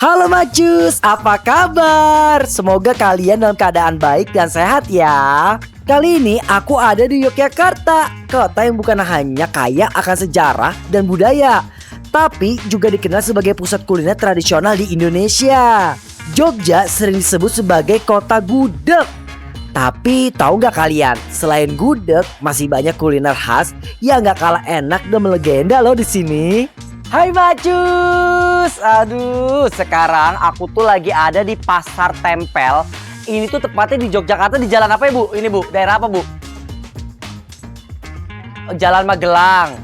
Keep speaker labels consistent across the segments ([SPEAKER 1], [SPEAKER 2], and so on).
[SPEAKER 1] Halo Macus, apa kabar? Semoga kalian dalam keadaan baik dan sehat ya. Kali ini aku ada di Yogyakarta, kota yang bukan hanya kaya akan sejarah dan budaya, tapi juga dikenal sebagai pusat kuliner tradisional di Indonesia. Jogja sering disebut sebagai kota gudeg. Tapi tahu nggak kalian, selain gudeg masih banyak kuliner khas yang nggak kalah enak dan melegenda loh di sini. Hai Macus, aduh sekarang aku tuh lagi ada di Pasar Tempel. Ini tuh tepatnya di Yogyakarta, di jalan apa ya Bu? Ini Bu, daerah apa Bu? Jalan Magelang.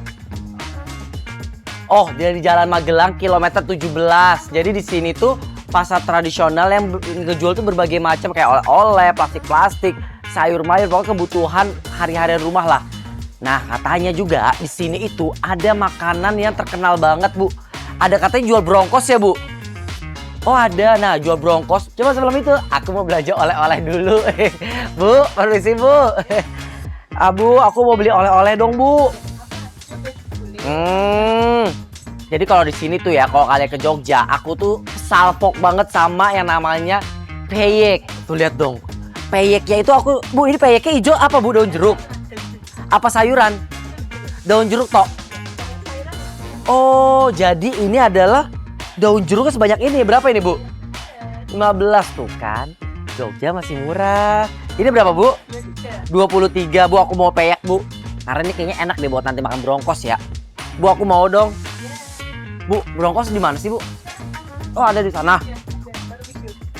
[SPEAKER 1] Oh, dia di Jalan Magelang kilometer 17. Jadi di sini tuh pasar tradisional yang ngejual tuh berbagai macam kayak oleh-oleh, plastik-plastik, sayur-mayur, pokoknya kebutuhan hari-hari rumah lah. Nah, katanya juga di sini itu ada makanan yang terkenal banget, Bu. Ada katanya jual bronkos ya, Bu? Oh, ada. Nah, jual bronkos. Coba sebelum itu, aku mau belanja oleh-oleh dulu. Bu, permisi, Bu. Bu, aku mau beli oleh-oleh dong, Bu. Jadi kalau di sini tuh ya, kalau kalian ke Jogja, aku tuh salfok banget sama yang namanya peyek. Tuh lihat dong. Peyeknya itu aku, Bu, ini peyeknya hijau apa, Bu? Daun jeruk? Apa sayuran? Daun jeruk tok. Oh, jadi ini adalah daun jeruknya sebanyak ini. Berapa ini, Bu? 15 tuh kan. Jogja masih murah. Ini berapa, Bu? 23. Bu, aku mau peyek, Bu. Karena ini kayaknya enak deh buat nanti makan bronkos ya. Bu, aku mau dong. Bu, bronkos di mana sih, Bu? Oh, ada di sana.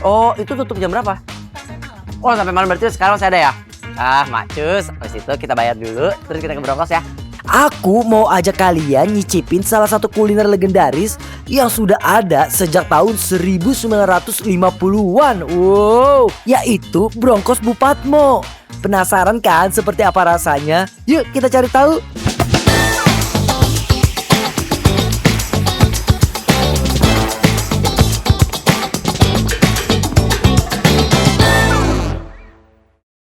[SPEAKER 1] Oh, itu tutup jam berapa? Oh, sampai malam berarti sekarang saya ada ya? Ah, Macus, habis itu kita bayar dulu, terus kita ke bronkos ya. Aku mau ajak kalian nyicipin salah satu kuliner legendaris yang sudah ada sejak tahun 1950-an. Wow, yaitu bronkos Bu Patmo. Penasaran kan seperti apa rasanya? Yuk kita cari tahu.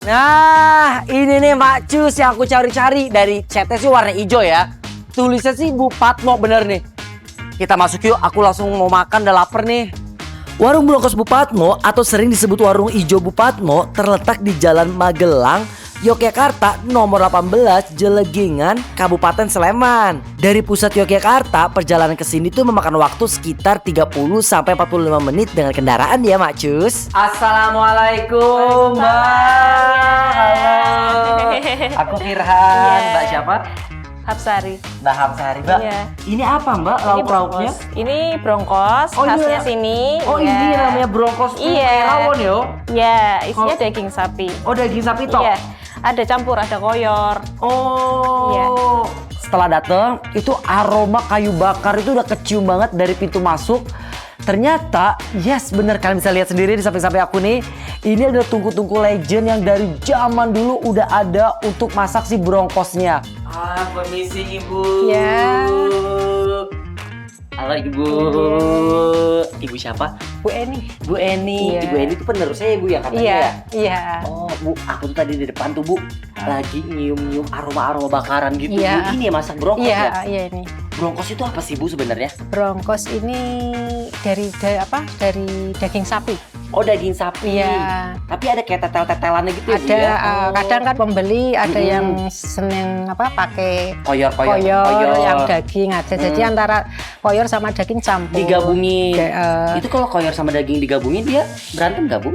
[SPEAKER 1] Nah, ini nih Macus yang aku cari-cari. Dari chatnya sih warna hijau ya. Tulisnya sih Bu Patmo bener nih. Kita masuk yuk, aku langsung mau makan, udah lapar nih. Warung bronkos Bu Patmo atau sering disebut warung hijau Bu Patmo terletak di Jalan Magelang, Yogyakarta nomor 18 Jelegingan, Kabupaten Sleman. Dari pusat Yogyakarta, perjalanan ke sini tuh memakan waktu sekitar 30 sampai 45 menit dengan kendaraan ya, Macus. Assalamualaikum, Mbak. Halo. Aku Firhan. Mbak siapa?
[SPEAKER 2] Hapsari.
[SPEAKER 1] Mbak Hapsari, Mbak.
[SPEAKER 2] Iya.
[SPEAKER 1] Ini apa, Mbak? Lauk-lauknya?
[SPEAKER 2] Ini bronkos,
[SPEAKER 1] Oh,
[SPEAKER 2] khasnya
[SPEAKER 1] iya.
[SPEAKER 2] ini.
[SPEAKER 1] Oh,
[SPEAKER 2] ya.
[SPEAKER 1] ini namanya bronkos
[SPEAKER 2] Iya.
[SPEAKER 1] rawon yo.
[SPEAKER 2] Ya, isinya daging sapi.
[SPEAKER 1] Oh, daging sapi tok.
[SPEAKER 2] Iya. Ada campur, ada koyor.
[SPEAKER 1] Oh.
[SPEAKER 2] Iya.
[SPEAKER 1] Setelah datang, itu aroma kayu bakar itu udah kecium banget dari pintu masuk. Ternyata, yes bener, kalian bisa lihat sendiri di samping-samping aku nih. Ini adalah tungku-tungku legend yang dari zaman dulu udah ada untuk masak si bronkosnya. Ah, permisi Ibu.
[SPEAKER 2] Ya.
[SPEAKER 1] Halo Ibu. Ibu siapa?
[SPEAKER 2] Bu Eni.
[SPEAKER 1] Bu Eni.
[SPEAKER 2] Iya.
[SPEAKER 1] Ibu Eni itu penerusnya Ibu ya katanya
[SPEAKER 2] Iya,
[SPEAKER 1] ya?
[SPEAKER 2] iya.
[SPEAKER 1] Oh Bu, aku tuh tadi di depan tuh Bu lagi nyium-nyium aroma-aroma bakaran gitu.
[SPEAKER 2] Iya.
[SPEAKER 1] Bu, ini ya masak bronkos
[SPEAKER 2] Iya,
[SPEAKER 1] ya?
[SPEAKER 2] iya ini.
[SPEAKER 1] Bronkos itu apa sih Bu sebenarnya?
[SPEAKER 2] Bronkos ini dari daging sapi.
[SPEAKER 1] Oh, daging sapi.
[SPEAKER 2] Iya.
[SPEAKER 1] Tapi ada kayak tetel-tetelannya gitu ya Bu
[SPEAKER 2] Ada
[SPEAKER 1] ya?
[SPEAKER 2] kadang kan pembeli ada
[SPEAKER 1] Mm-mm.
[SPEAKER 2] yang seneng pakai
[SPEAKER 1] Koyor-koyor.
[SPEAKER 2] koyor yang daging ada. Jadi antara koyor sama daging campur.
[SPEAKER 1] Digabungin.
[SPEAKER 2] Itu
[SPEAKER 1] Itu kalau koyor sama daging digabungin dia berantem nggak Bu?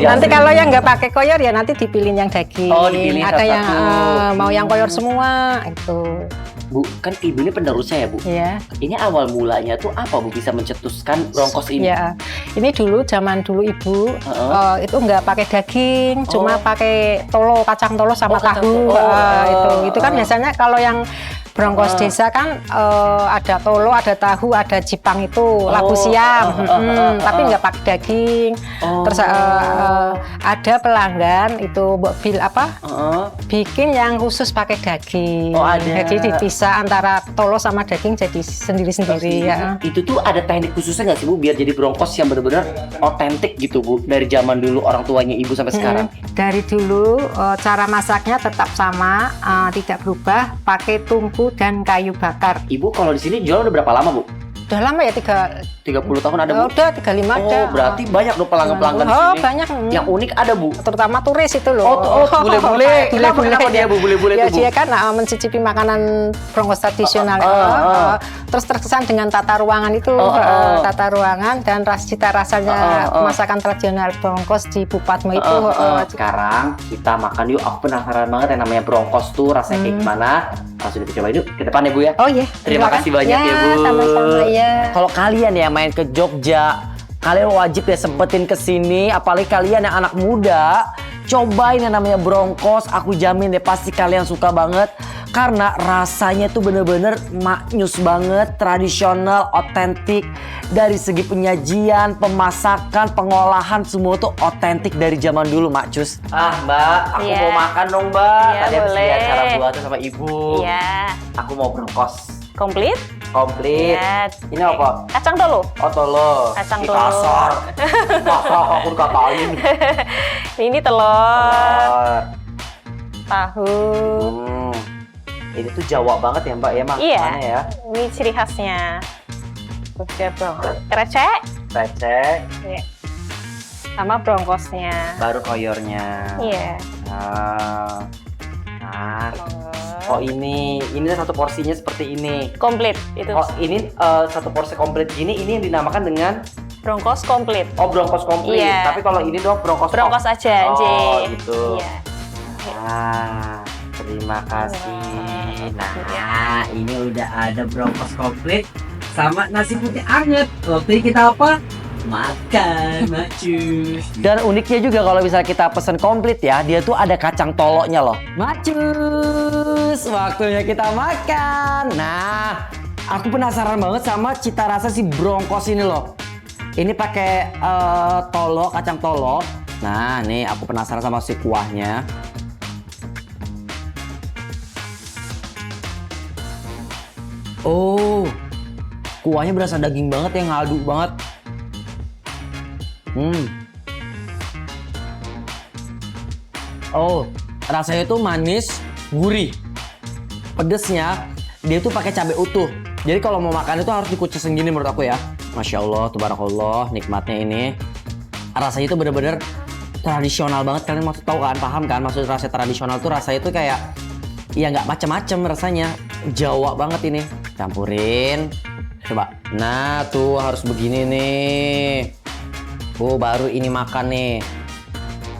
[SPEAKER 2] nanti kalau yang nggak pakai koyor ya nanti dipilih yang daging.
[SPEAKER 1] Oh, dipilih
[SPEAKER 2] ada yang
[SPEAKER 1] satu-satu.
[SPEAKER 2] mau yang koyor semua itu.
[SPEAKER 1] Bu, kan Ibu ini penerusnya ya Bu?
[SPEAKER 2] Ya.
[SPEAKER 1] Ini awal mulanya tuh apa Bu bisa mencetuskan bronkos ini?
[SPEAKER 2] Ya. Ini dulu zaman dulu ibu itu nggak pakai daging, cuma pakai tolo, kacang tolo sama
[SPEAKER 1] kacang
[SPEAKER 2] tahu.
[SPEAKER 1] tolo.
[SPEAKER 2] Itu kan biasanya kalau yang bronkos desa kan ada tolo, ada tahu, ada jipang itu labu siam, tapi nggak pakai daging. Terus ada pelanggan itu bikin yang khusus pakai daging.
[SPEAKER 1] Oh, ada.
[SPEAKER 2] Jadi dipisah antara tolo sama daging jadi sendiri-sendiri ya.
[SPEAKER 1] Itu tuh ada teknik khususnya nggak sih Bu biar jadi bronkos yang benar-benar otentik gitu Bu dari zaman dulu orang tuanya Ibu sampai sekarang?
[SPEAKER 2] Dari dulu cara masaknya tetap sama, tidak berubah, pakai tungku dan kayu bakar.
[SPEAKER 1] Ibu kalau di sini jual udah berapa lama Bu?
[SPEAKER 2] Udah lama ya
[SPEAKER 1] 30 tahun ada, Bu?
[SPEAKER 2] Udah 35 ada.
[SPEAKER 1] Oh, berarti banyak dong pelanggan-pelanggan di
[SPEAKER 2] Oh,
[SPEAKER 1] sini.
[SPEAKER 2] banyak.
[SPEAKER 1] Yang unik ada, Bu?
[SPEAKER 2] Terutama turis itu loh.
[SPEAKER 1] Bule-bule. Kenapa dia, Bu? Bule-bule
[SPEAKER 2] Ya,
[SPEAKER 1] itu, Bu?
[SPEAKER 2] dia kan mencicipi makanan Broncos tradisional. Terus terkesan dengan tata ruangan itu, tata ruangan dan cita rasanya masakan tradisional Broncos di Bupatmo itu.
[SPEAKER 1] Sekarang kita makan yuk. Aku penasaran banget yang namanya Broncos tuh rasanya kayak gimana. Langsung kita coba yuk ke depan ya, Bu ya.
[SPEAKER 2] Oh iya.
[SPEAKER 1] Terima kasih banyak ya, Bu.
[SPEAKER 2] Sama-sama ya.
[SPEAKER 1] Kalau kalian ya main ke Jogja, kalian wajib ya sempetin kesini. Apalagi kalian yang anak muda, cobain yang namanya Broncos. Aku jamin deh pasti kalian suka banget. Karena rasanya tuh bener-bener maknyus banget, tradisional, otentik. Dari segi penyajian, pemasakan, pengolahan, semua tuh otentik dari zaman dulu, Mak Cus. Ah, Mbak, aku mau makan dong, Mbak. Tadi habis lihat cara buatnya sama Ibu.
[SPEAKER 3] Iya.
[SPEAKER 1] Aku mau Broncos.
[SPEAKER 3] Komplit?
[SPEAKER 1] Komplit.
[SPEAKER 3] Iya.
[SPEAKER 1] Ini apa?
[SPEAKER 3] Kacang tolo.
[SPEAKER 1] Oh, tolo.
[SPEAKER 3] Kacang
[SPEAKER 1] Ih,
[SPEAKER 3] tolo.
[SPEAKER 1] kasar. Masa aku dikatain.
[SPEAKER 3] Ini telur,
[SPEAKER 1] Telur.
[SPEAKER 3] tahu.
[SPEAKER 1] Ini tuh Jawa banget ya, Mbak ya,
[SPEAKER 3] Iya.
[SPEAKER 1] makanannya ya.
[SPEAKER 3] Ini ciri khasnya. Oke, Broncos. Krecek.
[SPEAKER 1] Recek,
[SPEAKER 3] Iya. Sama broncosnya.
[SPEAKER 1] baru koyornya.
[SPEAKER 3] Iya.
[SPEAKER 1] Nah. Oh ini satu porsinya seperti ini.
[SPEAKER 3] Komplit itu.
[SPEAKER 1] Oh ini satu porsi komplit gini, ini yang dinamakan dengan
[SPEAKER 3] Broncos komplit.
[SPEAKER 1] Broncos komplit.
[SPEAKER 3] Iya.
[SPEAKER 1] Tapi kalau ini doang Broncos
[SPEAKER 3] Broncos
[SPEAKER 1] top.
[SPEAKER 3] aja, J.
[SPEAKER 1] Oh gitu.
[SPEAKER 3] Iya.
[SPEAKER 1] Terima kasih. Nah, ini udah ada Broncos komplit sama nasi putih anget. Waktu kita apa? Makan, Macus. Dan uniknya juga kalau misalnya kita pesen komplit ya, dia tuh ada kacang toloknya loh. Macus, waktunya kita makan. Nah, aku penasaran banget sama cita rasa si Broncos ini loh. Ini pakai tolok, kacang tolok. Nah, nih aku penasaran sama si kuahnya. Oh, kuahnya berasa daging banget ya, ngadu banget. Oh, rasanya tuh manis, gurih. Pedesnya dia tuh pakai cabai utuh. Jadi kalau mau makan itu harus dikucesin gini menurut aku ya. Masya Allah, tabarakallah, nikmatnya ini. Rasanya itu bener-bener tradisional banget. Kalian maksud tahu kan, paham kan? Maksud rasa tradisional tuh rasanya itu kayak ya nggak macem-macem rasanya. Jawa banget ini. Campurin. Coba. Nah tuh harus begini nih. Oh baru ini makan nih.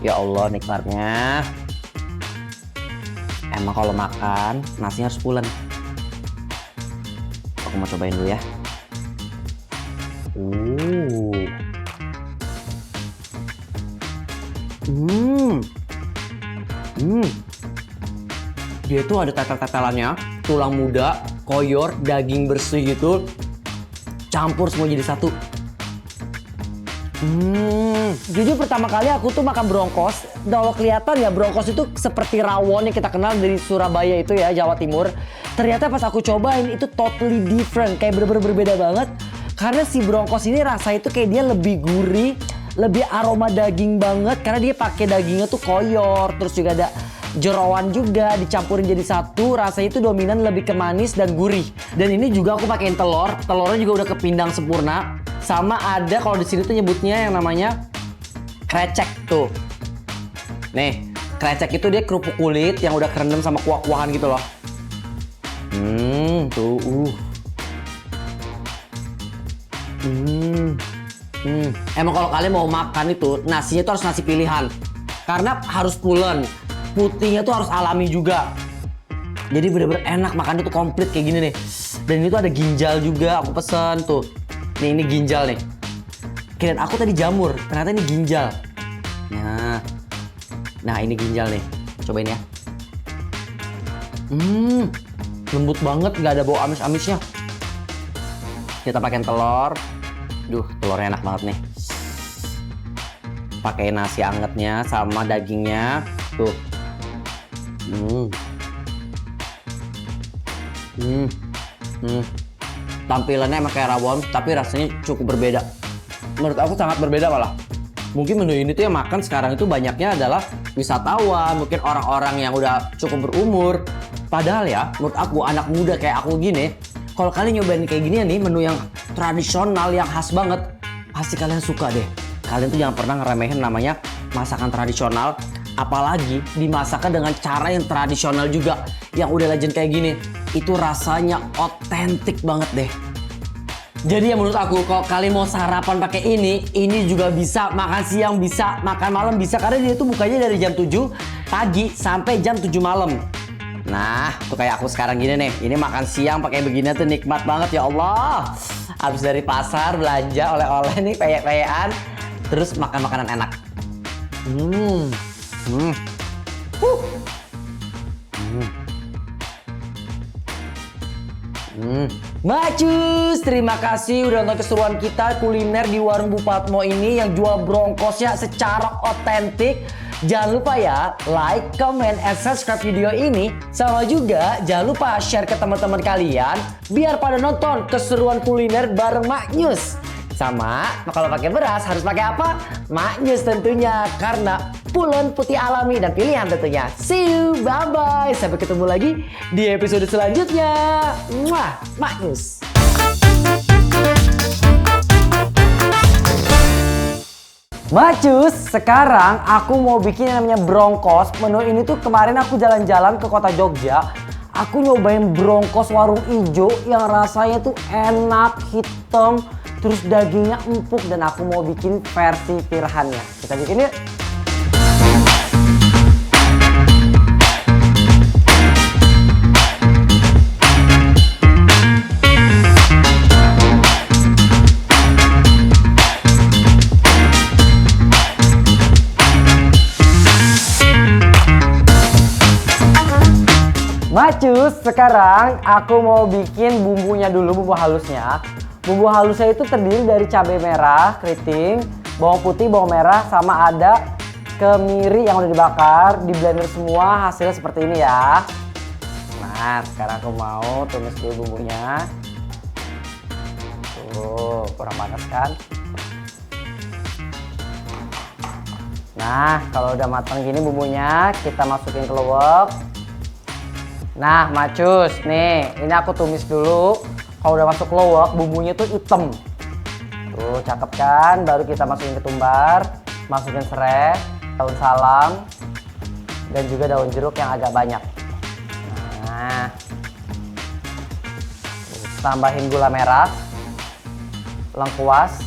[SPEAKER 1] Ya Allah nikmatnya. Emang kalau makan nasinya harus pulen. Aku mau cobain dulu ya. Dia tuh ada tetel-tetelannya, tulang muda, koyor, daging bersih gitu, campur semua jadi satu. Jujur pertama kali aku tuh makan Broncos, kalau kelihatan ya Broncos itu seperti rawon yang kita kenal dari Surabaya itu ya, Jawa Timur. Ternyata pas aku cobain itu totally different, kayak bener-bener berbeda banget. Karena si Broncos ini rasa itu kayak dia lebih gurih, lebih aroma daging banget karena dia pakai dagingnya tuh koyor, terus juga ada jerawan juga dicampurin jadi satu. Rasanya itu dominan lebih ke manis dan gurih. Dan ini juga aku pakein telur, telurnya juga udah kepindang sempurna. Sama ada kalau di sini tuh nyebutnya yang namanya krecek tuh. Nih, krecek itu dia kerupuk kulit yang udah kerendam sama kuah-kuahan gitu loh. Tuh. Emang kalau kalian mau makan itu nasinya tuh harus nasi pilihan. Karena harus pulen. Putihnya tuh harus alami juga. Jadi bener-bener enak makannya tuh komplit kayak gini nih. Dan ini tuh ada ginjal juga aku pesen tuh. Nih ini ginjal nih. Kirain aku tadi jamur, ternyata ini ginjal. Nah ini ginjal nih. Cobain ya. Lembut banget, nggak ada bau amis-amisnya. Kita pakai telur. Duh, telurnya enak banget nih. Pakai nasi angetnya sama dagingnya. Tuh. Tampilannya emang kayak rawon, tapi rasanya cukup berbeda. Menurut aku sangat berbeda malah. Mungkin menu ini tuh yang makan sekarang itu banyaknya adalah wisatawan, mungkin orang-orang yang udah cukup berumur. Padahal ya, menurut aku anak muda kayak aku gini, kalau kalian nyobain kayak gini nih, menu yang tradisional yang khas banget. Pasti kalian suka deh. Kalian tuh jangan pernah ngeremehin namanya masakan tradisional. Apalagi dimasakkan dengan cara yang tradisional juga. Yang udah legend kayak gini. Itu rasanya otentik banget deh. Jadi ya menurut aku kalau kalian mau sarapan pakai ini juga bisa, makan siang bisa, makan malam bisa. Karena dia tuh bukanya dari jam 7 pagi sampai jam 7 malam. Nah, tuh kayak aku sekarang gini nih. Ini makan siang pakai begini tuh nikmat banget ya Allah. Habis dari pasar belanja oleh-oleh nih peyek-peyekan, terus makan makanan enak. Macus, terima kasih udah nonton keseruan kita kuliner di warung Bu Patmo ini yang jual bronkosnya secara otentik. Jangan lupa ya, like, comment, and subscribe video ini. Sama juga jangan lupa share ke teman-teman kalian biar pada nonton keseruan kuliner bareng Maknyus. Sama kalau pakai beras harus pakai apa? Maknyus tentunya, karena pulen putih alami dan pilihan tentunya. See you, bye-bye. Sampai ketemu lagi di episode selanjutnya. Muah, Maknyus. Macus, sekarang aku mau bikin yang namanya bronkos. Menu ini tuh kemarin aku jalan-jalan ke kota Jogja. Aku nyobain bronkos warung ijo yang rasanya tuh enak, hitam, terus dagingnya empuk, dan aku mau bikin versi pirahannya. Kita bikin yuk. Macus, sekarang aku mau bikin bumbunya dulu, bumbu halusnya. Bumbu halusnya itu terdiri dari cabai merah, keriting, bawang putih, bawang merah, sama ada kemiri yang udah dibakar, di blender semua, hasilnya seperti ini ya. Nah, sekarang aku mau tumis dulu bumbunya. Tuh, kurang panas kan? Nah, kalau udah matang gini bumbunya, kita masukin ke luwak. Nah, Macus, nih, ini aku tumis dulu. Kalau udah masuk lowak, bumbunya tuh hitam. Tuh, cakep kan? Baru kita masukin ketumbar, masukin serai, daun salam, dan juga daun jeruk yang agak banyak. Nah, tambahin gula merah, lengkuas.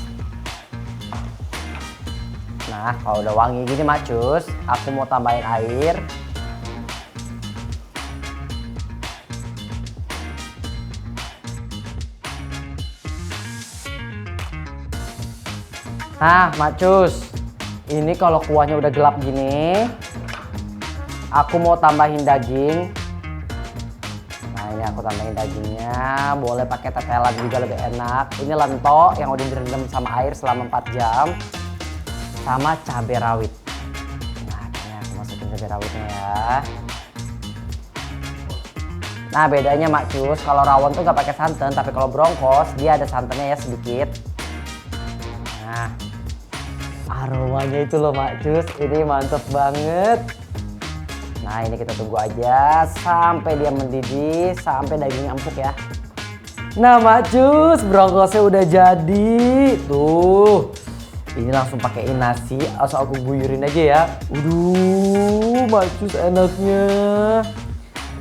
[SPEAKER 1] Nah, kalau udah wangi gini, Macus, aku mau tambahin air. Nah, Macus, ini kalau kuahnya udah gelap gini, aku mau tambahin daging. Nah, ini aku tambahin dagingnya. Boleh pakai tetelan juga lebih enak. Ini lento yang udah direndam sama air selama 4 jam. Sama cabai rawit. Nah, ini aku masukin cabai rawitnya ya. Nah, bedanya Macus, kalau rawon tuh gak pakai santan, tapi kalau bronkos dia ada santannya ya sedikit. Nah, aromanya itu loh Macus, ini mantep banget. Nah, ini kita tunggu aja sampai dia mendidih, sampai dagingnya empuk ya. Nah, Macus, bronkosnya udah jadi. Tuh, ini langsung pakein nasi, langsung aku guyurin aja ya. Macus enaknya.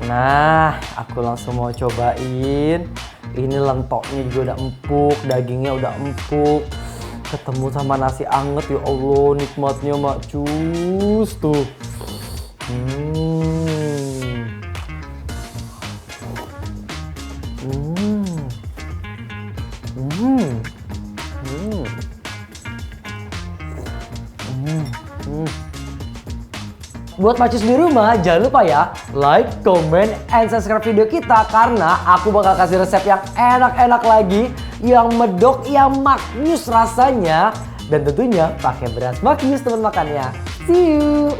[SPEAKER 1] Nah, aku langsung mau cobain. Ini lentoknya juga udah empuk, dagingnya udah empuk. Ketemu sama nasi anget, ya Allah, nikmatnya Macus tuh. Buat Macus di rumah, jangan lupa ya like, comment, and subscribe video kita, karena aku bakal kasih resep yang enak-enak lagi, yang medok, yang maknyus rasanya, dan tentunya pakai beras maknyus teman makannya. See you.